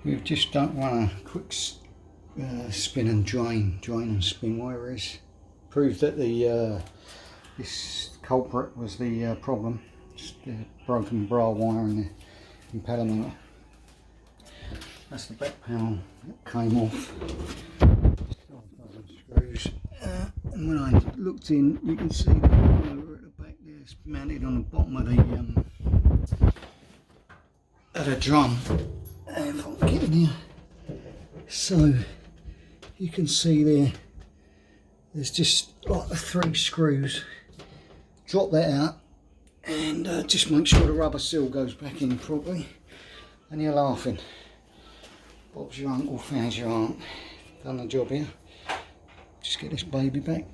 We've just done a quick spin and drain and spin, whatever it is. Proved that the this culprit was the problem. Just the broken bra wire in the impeller motor. That's the back panel that came off. Screws. And when I looked in, you can see the motor at the back there. It's mounted on the bottom of the drum. And if I can get in here, so you can see there's just like the 3 screws. Drop that out and just make sure the rubber seal goes back in properly. And you're laughing. Bob's your uncle, Fan's your aunt. Done the job here. Just get this baby back.